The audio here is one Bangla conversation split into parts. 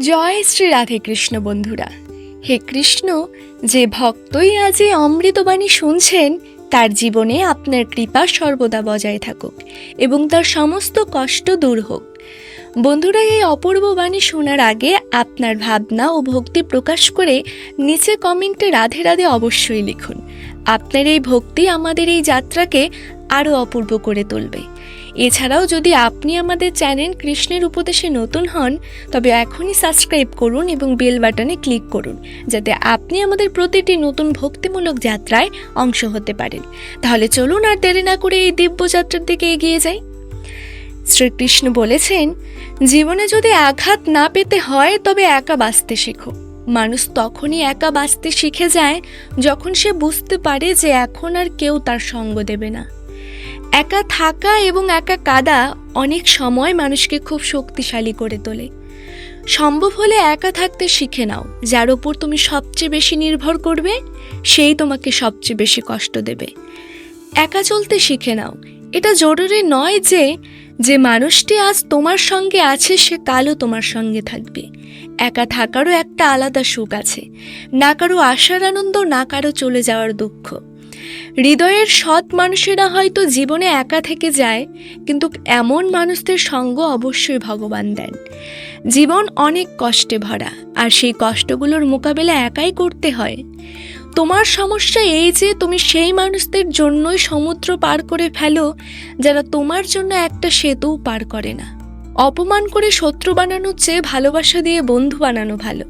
জয় শ্রী রাধে কৃষ্ণ বন্ধুরা। হে কৃষ্ণ, যে ভক্তই আজ এই অমৃতবাণী শুনছেন তার জীবনে আপনার কৃপা সর্বদা বজায় থাকুক এবং তার সমস্ত কষ্ট দূর হোক। বন্ধুরা, এই অপূর্ব বাণী শোনার আগে আপনার ভাবনা ও ভক্তি প্রকাশ করে নিচে কমেন্টে রাধে রাধে অবশ্যই লিখুন। আপনার এই ভক্তি আমাদের এই যাত্রাকে আরও অপূর্ব করে তুলবে। এছাড়াও যদি আপনি আমাদের চ্যানেল কৃষ্ণের উপদেশে নতুন হন তবে এখনই সাবস্ক্রাইব করুন এবং বেল বাটনে ক্লিক করুন, যাতে আপনি আমাদের প্রতিটি নতুন ভক্তিমূলক যাত্রায় অংশ হতে পারেন। তাহলে চলুন আর দেরি না করে এই দিব্য যাত্রার দিকে এগিয়ে যাই। শ্রীকৃষ্ণ বলেছেন, জীবনে যদি আঘাত না পেতে হয় তবে একা বাঁচতে শেখো। মানুষ তখনই একা বাঁচতে শিখে যায় যখন সে বুঝতে পারে যে এখন আর কেউ তার সঙ্গ দেবে না। একা থাকা এবং একা কাঁদা অনেক সময় মানুষকে খুব শক্তিশালী করে তোলে। সম্ভব হলে একা থাকতে শিখে নাও। যার ওপর তুমি সবচেয়ে বেশি নির্ভর করবে সেই তোমাকে সবচেয়ে বেশি কষ্ট দেবে। একা চলতে শিখে নাও। এটা জরুরি নয় যে মানুষটি আজ তোমার সঙ্গে আছে সে কালও তোমার সঙ্গে থাকবে। একা থাকারও একটা আলাদা সুখ আছে, না কারো আসার আনন্দ, না কারো চলে যাওয়ার দুঃখ। হৃদয়ের সৎ মানুষেরা হয়তো জীবনে একা থেকে যায়, কিন্তু এমন মানুষদের সঙ্গ অবশ্যই ভগবান দেন। জীবন অনেক কষ্টে ভরা, আর সেই কষ্টগুলোর মোকাবেলা একাই করতে হয়। তোমার সমস্যা এই যে তুমি সেই মানুষদের জন্যই সমুদ্র পার করে ফেলো যারা তোমার জন্য একটা সেতুও পার করে না। অপমান করে শত্রু বানানোর চেয়ে ভালোবাসা দিয়ে বন্ধু বানানো ভালো।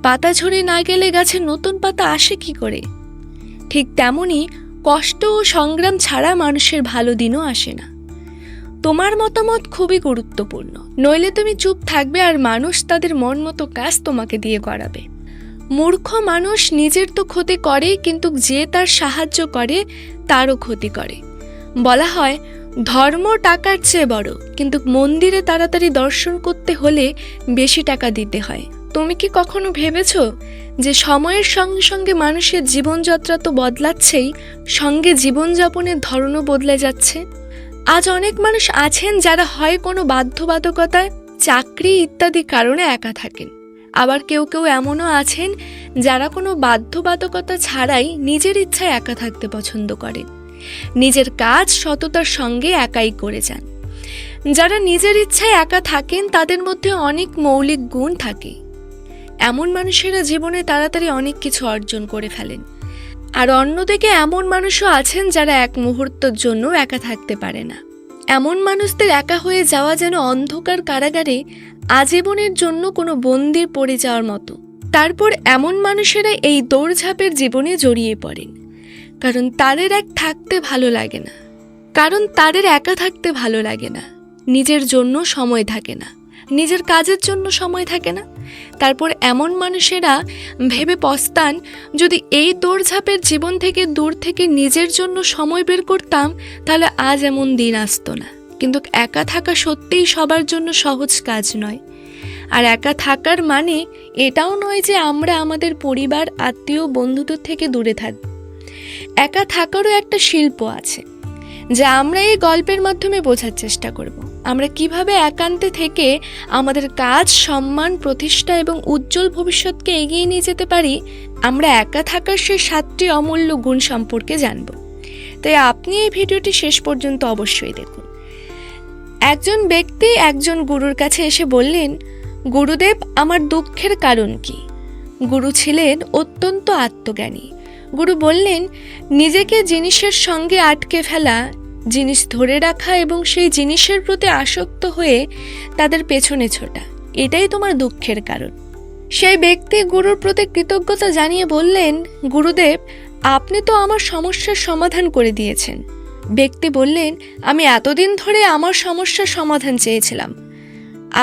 পাতা ঝরে না গেলে গাছে নতুন পাতা আসে কি করে? ঠিক তেমনই কষ্ট ও সংগ্রাম ছাড়া মানুষের ভালো দিনও আসে না। তোমার মতামত খুবই গুরুত্বপূর্ণ, নইলে তুমি চুপ থাকবে আর মানুষ তাদের মন মতো কাজ তোমাকে দিয়ে করাবে। মূর্খ মানুষ নিজের তো ক্ষতি করে, কিন্তু যে তার সাহায্য করে তারও ক্ষতি করে। বলা হয় ধর্ম টাকার চেয়ে বড়, কিন্তু মন্দিরে তাড়াতাড়ি দর্শন করতে হলে বেশি টাকা দিতে হয়। তুমি কি কখনো ভেবেছো যে সময়ের সঙ্গে সঙ্গে মানুষের জীবনযাত্রা তো বদলাচ্ছেই, সঙ্গে জীবনযাপনের ধরনও বদলে যাচ্ছে? আজ অনেক মানুষ আছেন যারা হয় কোনো বাধ্যবাধকতায়, চাকরি ইত্যাদি কারণে একা থাকেন। আবার কেউ কেউ এমনও আছেন যারা কোনো বাধ্যবাধকতা ছাড়াই নিজের ইচ্ছায় একা থাকতে পছন্দ করেন। নিজের কাজ সততার সঙ্গে একাই করে যান। যারা নিজের ইচ্ছায় একা থাকেন তাদের মধ্যে অনেক মৌলিক গুণ থাকে। এমন মানুষেরা জীবনে তাড়াতাড়ি অনেক কিছু অর্জন করে ফেলেন। আর অন্যদিকে এমন মানুষও আছেন যারা এক মুহূর্তের জন্য একা থাকতে পারে না। এমন মানুষদের একা হয়ে যাওয়া যেন অন্ধকার কারাগারে আজীবনের জন্য কোনো বন্দির পড়ে যাওয়ার মতো। তারপর এমন মানুষেরা এই দৌড়ঝাঁপের জীবনে জড়িয়ে পড়েন, কারণ তাদের থাকতে ভালো লাগে না, কারণ তাদের একা থাকতে ভালো লাগে না। নিজের জন্য সময় থাকে না, নিজের কাজের জন্য সময় থাকে না। তারপর এমন মানুষেরা ভেবে পস্তান, যদি এই দৌড়ঝাঁপের জীবন থেকে দূর থেকে নিজের জন্য সময় বের করতাম তাহলে আজ এমন দিন আসতো না। কিন্তু একা থাকা সত্যিই সবার জন্য সহজ কাজ নয়। আর একা থাকার মানে এটাও নয় যে আমরা আমাদের পরিবার, আত্মীয়, বন্ধুদের থেকে দূরে থাকব। একা থাকারও একটা শিল্প আছে, যা আমরা এই গল্পের মাধ্যমে বোঝার চেষ্টা করব। আমরা কিভাবে একান্তে থেকে আমাদের কাজ, সম্মান, প্রতিষ্ঠা এবং উজ্জ্বল ভবিষ্যৎকে এগিয়ে নিয়ে যেতে পারি। আমরা একা থাকার সেই 7টি অমূল্য গুণ সম্পর্কে জানব। তাই আপনি এই ভিডিওটি শেষ পর্যন্ত অবশ্যই দেখুন। একজন ব্যক্তি একজন গুরুর কাছে এসে বললেন, গুরুদেব, আমার দুঃখের কারণ কি? গুরু ছিলেন অত্যন্ত আত্মজ্ঞানী। গুরু বললেন, নিজেকে জিনিসের সঙ্গে আটকে ফেলা, জিনিস ধরে রাখা এবং সেই জিনিসের প্রতি আসক্ত হয়ে তাদের পেছনে ছোটা, এটাই তোমার দুঃখের কারণ। সেই ব্যক্তি গুরুর প্রতি কৃতজ্ঞতা জানিয়ে বললেন, গুরুদেব, আপনি তো আমার সমস্যার সমাধান করে দিয়েছেন। ব্যক্তি বললেন, আমি এতদিন ধরে আমার সমস্যার সমাধান চেয়েছিলাম।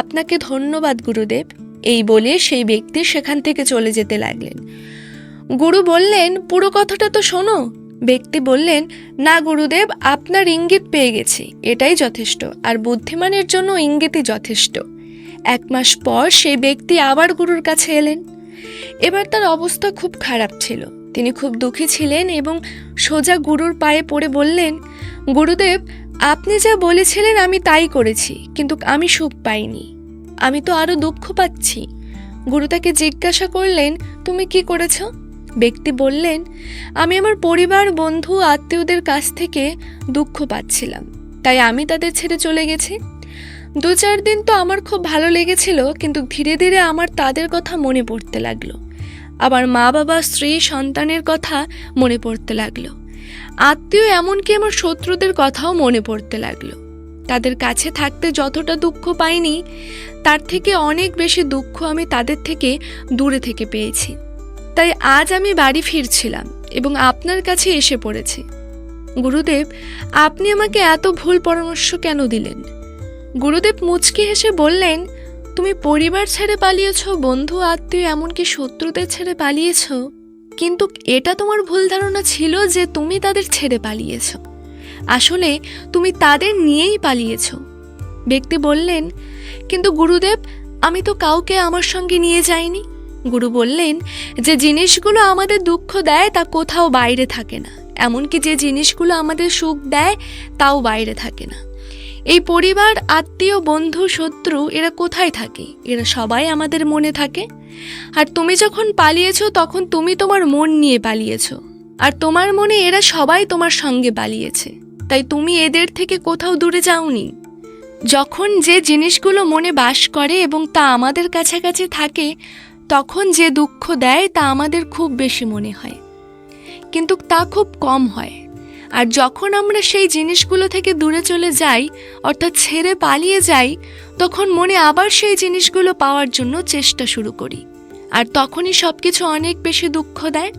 আপনাকে ধন্যবাদ গুরুদেব। এই বলে সেই ব্যক্তি সেখান থেকে চলে যেতে লাগলেন। গুরু বললেন, পুরো কথাটা তো শোনো। ব্যক্তি বললেন, না গুরুদেব, আপনার ইঙ্গিত পেয়ে গেছি, এটাই যথেষ্ট, আর বুদ্ধিমানের জন্য ইঙ্গিতই যথেষ্ট। 1 মাস পর সেই ব্যক্তি আবার গুরুর কাছে এলেন। এবার তার অবস্থা খুব খারাপ ছিল। তিনি খুব দুঃখী ছিলেন এবং সোজা গুরুর পায়ে পড়ে বললেন, গুরুদেব, আপনি যা বলেছিলেন আমি তাই করেছি, কিন্তু আমি সুখ পাইনি। আমি তো আরো দুঃখ পাচ্ছি। গুরু তাকে জিজ্ঞাসা করলেন, তুমি কি করেছ? ব্যক্তি বললেন, আমি আমার পরিবার, বন্ধু, আত্মীয়দের কাছ থেকে দুঃখ পাচ্ছিলাম, তাই আমি তাদের ছেড়ে চলে গেছি। 2-4 দিন তো আমার খুব ভালো লেগেছিল, কিন্তু ধীরে ধীরে আমার তাদের কথা মনে পড়তে লাগলো। আবার মা বাবা, স্ত্রী, সন্তানের কথা মনে পড়তে লাগলো। আত্মীয়, এমনকি আমার শত্রুদের কথাও মনে পড়তে লাগলো। তাদের কাছে থাকতে যতটা দুঃখ পাইনি, তার থেকে অনেক বেশি দুঃখ আমি তাদের থেকে দূরে থেকে পেয়েছি। তাই আজ আমি বাড়ি ফিরছিলাম এবং আপনার কাছে এসে পড়েছি। গুরুদেব, আপনি আমাকে এত ভুল পরামর্শ কেন দিলেন? গুরুদেব মুচকি হেসে বললেন, তুমি পরিবার ছেড়ে পালিয়েছ, বন্ধু, আত্মীয়, এমনকি শত্রুদের ছেড়ে পালিয়েছ, কিন্তু এটা তোমার ভুল ধারণা ছিল যে তুমি তাদের ছেড়ে পালিয়েছ। আসলে তুমি তাদের নিয়েই পালিয়েছ। ব্যক্তি বললেন, কিন্তু গুরুদেব, আমি তো কাউকে আমার সঙ্গে নিয়ে যাইনি। গুরু বললেন, যে জিনিসগুলো আমাদের দুঃখ দেয় তা কোথাও বাইরে থাকে না, এমনকি যে জিনিসগুলো আমাদের সুখ দেয় তাও বাইরে থাকে না। এই পরিবার, আত্মীয়, বন্ধু, শত্রু, এরা কোথায় থাকে? এরা সবাই আমাদের মনে থাকে। আর তুমি যখন পালিয়েছ তখন তুমি তোমার মন নিয়ে পালিয়েছ, আর তোমার মনে এরা সবাই তোমার সঙ্গে পালিয়েছে। তাই তুমি এদের থেকে কোথাও দূরে যাওনি। যখন যে জিনিসগুলো মনে বাস করে এবং তা আমাদের কাছাকাছি থাকে, তখন যে দুঃখ দেয় তা আমাদের খুব বেশি মনে হয়, কিন্তু তা খুব কম হয়। আর যখন আমরা সেই জিনিসগুলো থেকে দূরে চলে যাই, অর্থাৎ ছেড়ে পালিয়ে যাই, তখন মনে আবার সেই জিনিসগুলো পাওয়ার জন্য চেষ্টা শুরু করি, আর তখনই সবকিছু অনেক বেশি দুঃখ দেয়,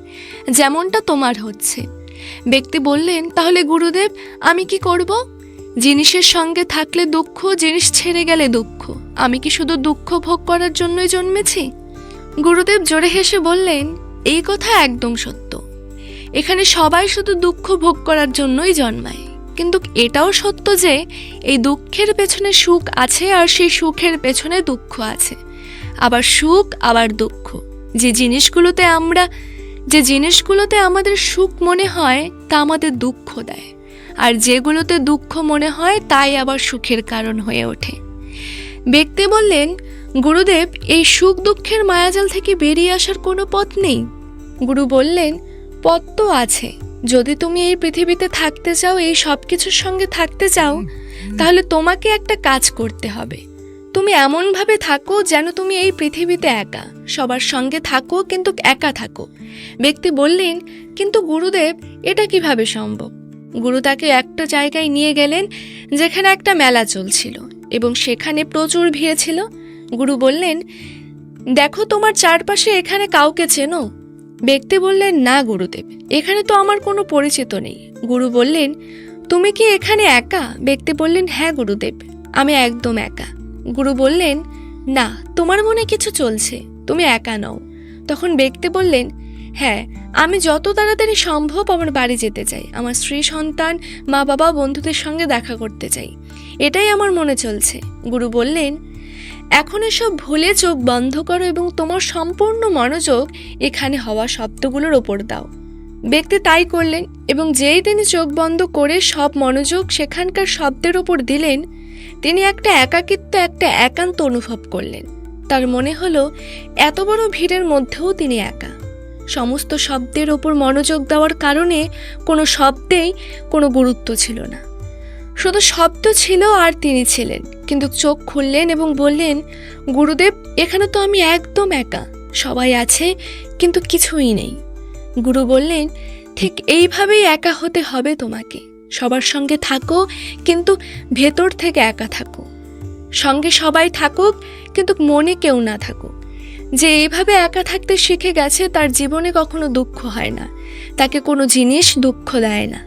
যেমনটা তোমার হচ্ছে। ব্যক্তি বললেন, তাহলে গুরুদেব, আমি কি করব? জিনিসের সঙ্গে থাকলে দুঃখ, জিনিস ছেড়ে গেলে দুঃখ। আমি কি শুধু দুঃখ ভোগ করার জন্যই জন্মেছি? গুরুদেব জোরে হেসে বললেন, এই কথা একদম সত্য। এখানে সবাই শুধু দুঃখ ভোগ করার জন্যই জন্মায়, কিন্তু এটাও সত্য যে এই দুঃখের পেছনে সুখ আছে, আর সেই সুখের পেছনে দুঃখ আছে। আবার সুখ, আবার দুঃখ। যে জিনিসগুলোতে আমাদের সুখ মনে হয় তা আমাদের দুঃখ দেয়, আর যেগুলোতে দুঃখ মনে হয় তাই আবার সুখের কারণ হয়ে ওঠে। ব্যক্তি বললেন, গুরুদেব, এই সুখ দুঃখের মায়াজাল থেকে বেরিয়ে আসার কোনো পথ নেই? গুরু বললেন, পথ তো আছে। যদি তুমি এই পৃথিবীতে থাকতে চাও, এই সব কিছুর সঙ্গে থাকতে চাও, তাহলে তোমাকে একটা কাজ করতে হবে। তুমি এমনভাবে থাকো যেন তুমি এই পৃথিবীতে একা। সবার সঙ্গে থাকো, কিন্তু একা থাকো। ব্যক্তি বললেন, কিন্তু গুরুদেব, এটা কিভাবে সম্ভব? গুরু তাকে একটা জায়গায় নিয়ে গেলেন যেখানে একটা মেলা চলছিল এবং সেখানে প্রচুর ভিড় ছিল। গুরু বললেন, দেখো তোমার চারপাশে এখানে কাউকে চেনো? ব্যক্তি বললেন, না গুরুদেব, এখানে তো আমার কোনো পরিচিত নেই। গুরু বললেন, তুমি কি এখানে একা? ব্যক্তি বললেন, হ্যাঁ গুরুদেব, আমি একদম একা। গুরু বললেন, না, তোমার মনে কিছু চলছে, তুমি একা নও। তখন ব্যক্তি বললেন, হ্যাঁ, আমি যত তাড়াতাড়ি সম্ভব আমার বাড়ি যেতে চাই। আমার স্ত্রী, সন্তান, মা বাবা, বন্ধুদের সঙ্গে দেখা করতে চাই, এটাই আমার মনে চলছে। গুরু বললেন, এখন এসব ভুলে চোখ বন্ধ করো এবং তোমার সম্পূর্ণ মনোযোগ এখানে হওয়া শব্দগুলোর ওপর দাও। ব্যক্তি তাই করলেন এবং যেই তিনি চোখ বন্ধ করে সব মনোযোগ সেখানকার শব্দের ওপর দিলেন, তিনি একটা একাকিত্ব, একটা একান্ত অনুভব করলেন। তার মনে হলো এত বড় ভিড়ের মধ্যেও তিনি একা। সমস্ত শব্দের ওপর মনোযোগ দেওয়ার কারণে কোনো শব্দেই কোনো গুরুত্ব ছিল না, শুধু শব্দ ছিল আর তিনি ছিলেন। কিন্তু চোখ খুললেন এবং বললেন, গুরুদেব, এখানে তো আমি একদম একা। সবাই আছে কিন্তু কিছুই নেই। গুরু বললেন, ঠিক এইভাবেই একা হতে হবে তোমাকে। সবার সঙ্গে থাকো, কিন্তু ভেতর থেকে একা থাকো। সঙ্গে সবাই থাকুক, কিন্তু মনে কেউ না থাকুক। যে এইভাবে একা থাকতে শিখে গেছে তার জীবনে কখনো দুঃখ হয় না, তাকে কোনো জিনিস দুঃখ দেয় না,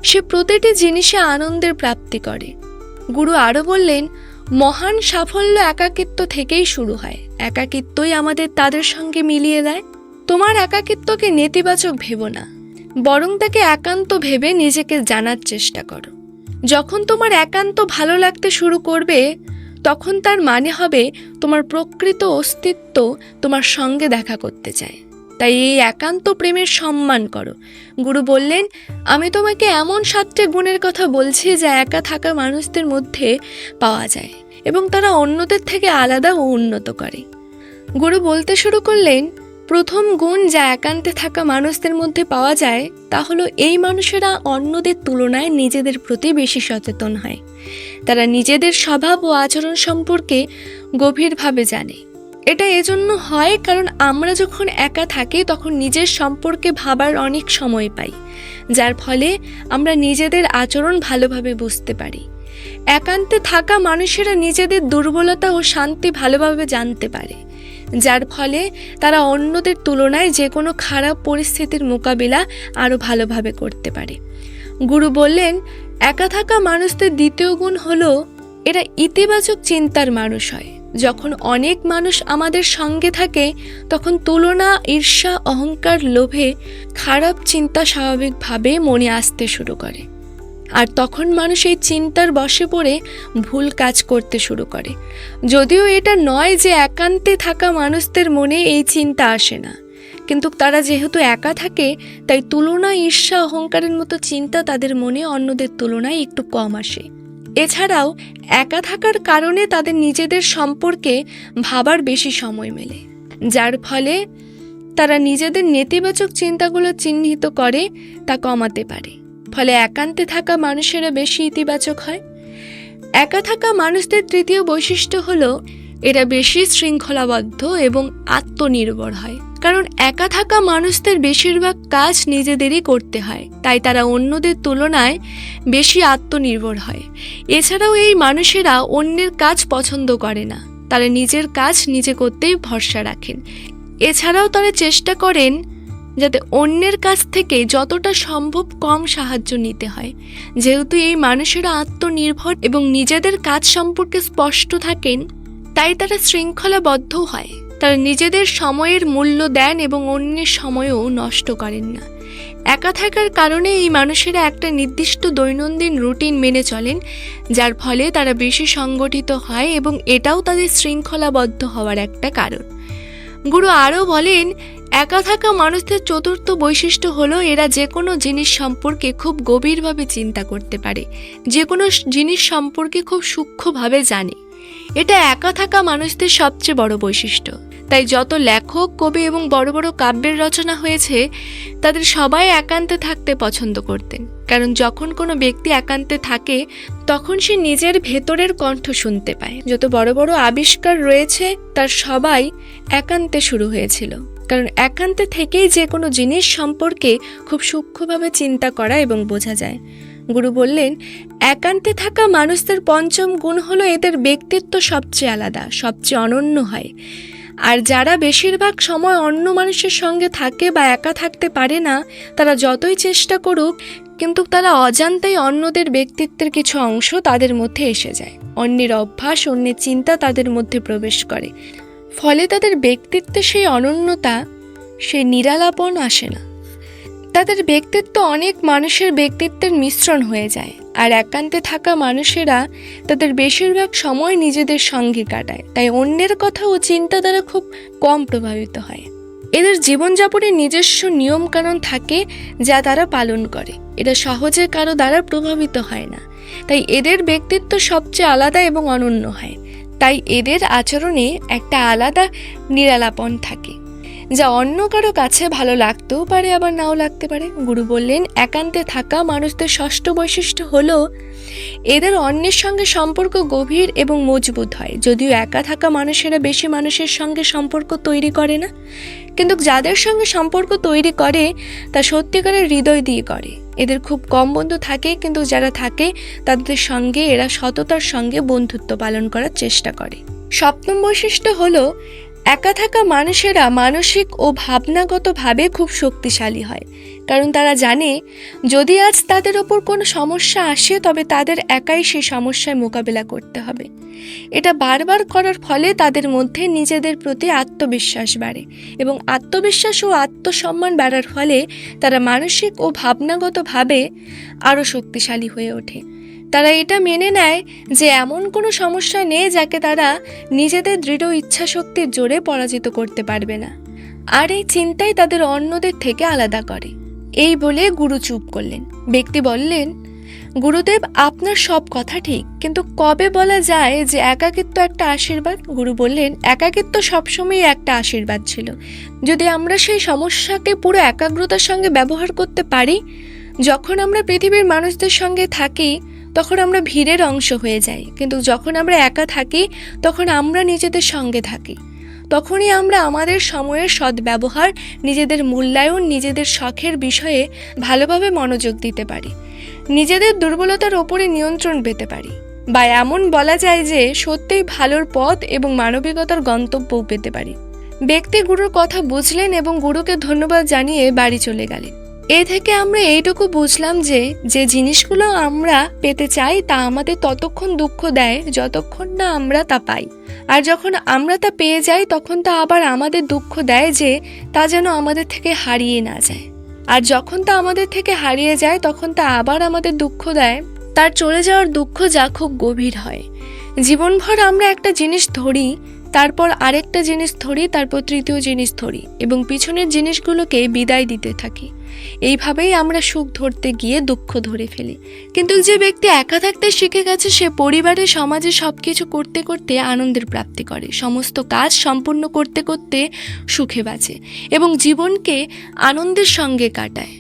সে প্রতিটি জিনিসে আনন্দের প্রাপ্তি করে। গুরু আরও বললেন, মহান সাফল্য একাকিত্ব থেকেই শুরু হয়। একাকিত্বই আমাদের তাদের সঙ্গে মিলিয়ে দেয়। তোমার একাকিত্বকে নেতিবাচক ভেবো না, বরং তাকে একান্ত ভেবে নিজেকে জানার চেষ্টা করো। যখন তোমার একান্ত ভালো লাগতে শুরু করবে, তখন তার মানে হবে তোমার প্রকৃত অস্তিত্ব তোমার সঙ্গে দেখা করতে চায়। তাই এই একান্ত প্রেমের সম্মান করো। গুরু বললেন, আমি তোমাকে এমন 7টে গুণের কথা বলছি যা একা থাকা মানুষদের মধ্যে পাওয়া যায় এবং তারা অন্যদের থেকে আলাদা ও উন্নত করে। গুরু বলতে শুরু করলেন, প্রথম গুণ যা একান্তে থাকা মানুষদের মধ্যে পাওয়া যায় তা হলো এই মানুষেরা অন্যদের তুলনায় নিজেদের প্রতি বেশি সচেতন হয়। তারা নিজেদের স্বভাব ও আচরণ সম্পর্কে গভীরভাবে জানে। এটা এজন্য হয় কারণ আমরা যখন একা থাকি তখন নিজের সম্পর্কে ভাবার অনেক সময় পাই, যার ফলে আমরা নিজেদের আচরণ ভালোভাবে বুঝতে পারি। একান্তে থাকা মানুষেরা নিজেদের দুর্বলতা ও শান্তি ভালোভাবে জানতে পারে, যার ফলে তারা অন্যদের তুলনায় যে কোনো খারাপ পরিস্থিতির মোকাবিলা আরও ভালোভাবে করতে পারে। গুরু বললেন, একা থাকা মানুষদের দ্বিতীয় গুণ হলো এরা ইতিবাচক চিন্তার মানুষ হয়। যখন অনেক মানুষ আমাদের সঙ্গে থাকে তখন তুলনা, ঈর্ষা, অহংকার, লোভে খারাপ চিন্তা স্বাভাবিকভাবে মনে আসতে শুরু করে। আর তখন মানুষ এই চিন্তার বশে পড়ে ভুল কাজ করতে শুরু করে। যদিও এটা নয় যে একান্তে থাকা মানুষদের মনে এই চিন্তা আসে না, কিন্তু তারা যেহেতু একা থাকে তাই তুলনা, ঈর্ষা, অহংকারের মতো চিন্তা তাদের মনে অন্যদের তুলনায় একটু কম আসে। এছাড়াও একা থাকার কারণে তাদের নিজেদের সম্পর্কে ভাবার বেশি সময় মেলে, যার ফলে তারা নিজেদের নেতিবাচক চিন্তাগুলো চিহ্নিত করে তা কমাতে পারে। ফলে একান্তে থাকা মানুষেরা বেশি ইতিবাচক হয়। একা থাকা মানুষদের তৃতীয় বৈশিষ্ট্য হলো এরা বেশি শৃঙ্খলাবদ্ধ এবং আত্মনির্ভর হয়। কারণ একা থাকা মানুষদের বেশিরভাগ কাজ নিজেদেরই করতে হয়, তাই তারা অন্যদের তুলনায় বেশি আত্মনির্ভর হয়। এছাড়াও এই মানুষেরা অন্যের কাজ পছন্দ করে না, তারা নিজের কাজ নিজে করতেই ভরসা রাখেন। এছাড়াও তারা চেষ্টা করেন যাতে অন্যের কাছ থেকে যতটা সম্ভব কম সাহায্য নিতে হয়। যেহেতু এই মানুষেরা আত্মনির্ভর এবং নিজেদের কাজ সম্পর্কে স্পষ্ট থাকেন, তাই তারা শৃঙ্খলাবদ্ধ হয়। তারা নিজেদের সময়ের মূল্য দেন এবং অন্যের সময়ও নষ্ট করেন না। একা থাকার কারণে এই মানুষেরা একটা নির্দিষ্ট দৈনন্দিন রুটিন মেনে চলেন, যার ফলে তারা বেশি সংগঠিত হয় এবং এটাও তাদের শৃঙ্খলাবদ্ধ হওয়ার একটা কারণ। গুরু আরও বলেন, একা থাকা মানুষদের চতুর্থ বৈশিষ্ট্য হলো এরা যে কোনো জিনিস সম্পর্কে খুব গভীরভাবে চিন্তা করতে পারে, যে কোনো জিনিস সম্পর্কে খুব সূক্ষ্মভাবে জানে। এটা একা থাকা মানুষদের সবচেয়ে বড় বৈশিষ্ট্য। তাই যত লেখক, কবি এবং বড় বড় কাব্যের রচনা হয়েছে তাদের সবাই একান্তে থাকতে পছন্দ করতেন। কারণ যখন কোনো ব্যক্তি একান্তে থাকে তখন সে নিজের ভেতরের কণ্ঠ শুনতে পায়। যত বড় বড় আবিষ্কার রয়েছে তার সবাই একান্তে শুরু হয়েছিল, কারণ একান্তে থেকেই যে কোনো জিনিস সম্পর্কে খুব সূক্ষ্মভাবে চিন্তা করা এবং বোঝা যায়। গুরু বললেন, একান্তে থাকা মানুষদের পঞ্চম গুণ হলো এদের ব্যক্তিত্ব সবচেয়ে আলাদা, সবচেয়ে অনন্য হয়। আর যারা বেশিরভাগ সময় অন্য মানুষের সঙ্গে থাকে বা একা থাকতে পারে না, তারা যতই চেষ্টা করুক কিন্তু তারা অজান্তেই অন্যদের ব্যক্তিত্বের কিছু অংশ তাদের মধ্যে এসে যায়। অন্যের অভ্যাস, অন্যের চিন্তা তাদের মধ্যে প্রবেশ করে। ফলে তাদের ব্যক্তিত্বে সেই অনন্যতা, সেই নিরালাপন আসে না। তাদের ব্যক্তিত্ব অনেক মানুষের ব্যক্তিত্বের মিশ্রণ হয়ে যায়। আর একান্তে থাকা মানুষেরা তাদের বেশিরভাগ সময় নিজেদের সঙ্গে কাটায়, তাই অন্যের কথা ও চিন্তা দ্বারা খুব কম প্রভাবিত হয়। এদের জীবনযাপনের নিজস্ব নিয়মকানুন থাকে যা তারা পালন করে। এরা সহজে কারো দ্বারা প্রভাবিত হয় না, তাই এদের ব্যক্তিত্ব সবচেয়ে আলাদা এবং অনন্য হয়। তাই এদের আচরণে একটা আলাদা নিরালাপন থাকে, যা অন্য কারো কাছে ভালো লাগতেও পারে আবার নাও লাগতে পারে। গুরু বললেন, একান্তে থাকা মানুষদের ষষ্ঠ বৈশিষ্ট্য হলো এদের অন্যের সঙ্গে সম্পর্ক গভীর এবং মজবুত হয়। যদিও একা থাকা মানুষেরা বেশি মানুষের সঙ্গে সম্পর্ক তৈরি করে না, কিন্তু যাদের সঙ্গে সম্পর্ক তৈরি করে তা সত্যিকারের হৃদয় দিয়ে করে। এদের খুব কম বন্ধু থাকে, কিন্তু যারা থাকে তাদের সঙ্গে এরা সততার সঙ্গে বন্ধুত্ব পালন করার চেষ্টা করে। সপ্তম বৈশিষ্ট্য হলো একা থাকা মানুষেরা মানসিক ও ভাবনাগতভাবে খুব শক্তিশালী হয়। কারণ তারা জানে যদি আজ তাদের ওপর কোনো সমস্যা আসে তবে তাদের একাই সেই সমস্যার মোকাবিলা করতে হবে। এটা বারবার করার ফলে তাদের মধ্যে নিজেদের প্রতি আত্মবিশ্বাস বাড়ে এবং আত্মবিশ্বাস ও আত্মসম্মান বাড়ার ফলে তারা মানসিক ও ভাবনাগতভাবে আরও শক্তিশালী হয়ে ওঠে। তারা এটা মেনে নেয় যে এমন কোনো সমস্যা নেই যাকে তারা নিজেদের দৃঢ় ইচ্ছাশক্তির জোরে পরাজিত করতে পারবে না। আর এই চিন্তাই তাদের অন্যদের থেকে আলাদা করে। এই বলে গুরু চুপ করলেন। ব্যক্তি বললেন, গুরুদেব, আপনার সব কথা ঠিক, কিন্তু কবে বলা যায় যে একাকিত্ব একটা আশীর্বাদ? গুরু বললেন, একাকিত্ব সবসময় একটা আশীর্বাদ ছিল, যদি আমরা সেই সমস্যাকে পুরো একাগ্রতার সঙ্গে ব্যবহার করতে পারি। যখন আমরা পৃথিবীর মানুষদের সঙ্গে থাকি তখন আমরা ভিড়ের অংশ হয়ে যাই, কিন্তু যখন আমরা একা থাকি তখন আমরা নিজেদের সঙ্গে থাকি। তখনই আমরা আমাদের সময়ের সদ্ব্যবহার, নিজেদের মূল্যায়ন, নিজেদের শখের বিষয়ে ভালোভাবে মনোযোগ দিতে পারি, নিজেদের দুর্বলতার ওপরে নিয়ন্ত্রণ পেতে পারি, বা এমন বলা যায় যে সত্যিই ভালোর পথ এবং মানবিকতার গন্তব্যও পেতে পারি। ব্যক্তি গুরুর কথা বুঝলেন এবং গুরুকে ধন্যবাদ জানিয়ে বাড়ি চলে গেলেন। এ থেকে আমরা এইটুকু বুঝলাম যে যে জিনিসগুলো আমরা পেতে চাই তা আমাদের ততক্ষণ দুঃখ দেয় যতক্ষণ না আমরা তা পাই, আর যখন আমরা তা পেয়ে যাই তখন তা আবার আমাদের দুঃখ দেয় যে তা যেন আমাদের থেকে হারিয়ে না যায়। আর যখন তা আমাদের থেকে হারিয়ে যায় তখন তা আবার আমাদের দুঃখ দেয়, তার চলে যাওয়ার দুঃখ যা খুব গভীর হয়। জীবনভর আমরা একটা জিনিস ধরি, তারপর আরেকটা জিনিস ধরি, তারপর তৃতীয় জিনিস ধরি এবং পিছনের জিনিসগুলোকে বিদায় দিতে থাকি। এইভাবেই আমরা সুখ ধরতে গিয়ে দুঃখ ধরে ফেলি। কিন্তু যে ব্যক্তি একা থাকতে শিখে গেছে সে পরিবারে, সমাজে সবকিছু করতে করতে আনন্দের প্রাপ্তি করে, সমস্ত কাজ সম্পূর্ণ করতে করতে সুখে বাঁচে এবং জীবনকে আনন্দের সঙ্গে কাটায়।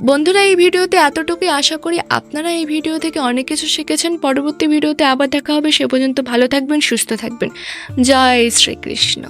বন্ধুরা, এই ভিডিওতে এতটুকুই। আশা করি আপনারা এই ভিডিও থেকে অনেক কিছু শিখেছেন। পরবর্তী ভিডিওতে আবার দেখা হবে। সে পর্যন্ত ভালো থাকবেন, সুস্থ থাকবেন। জয় শ্রীকৃষ্ণ।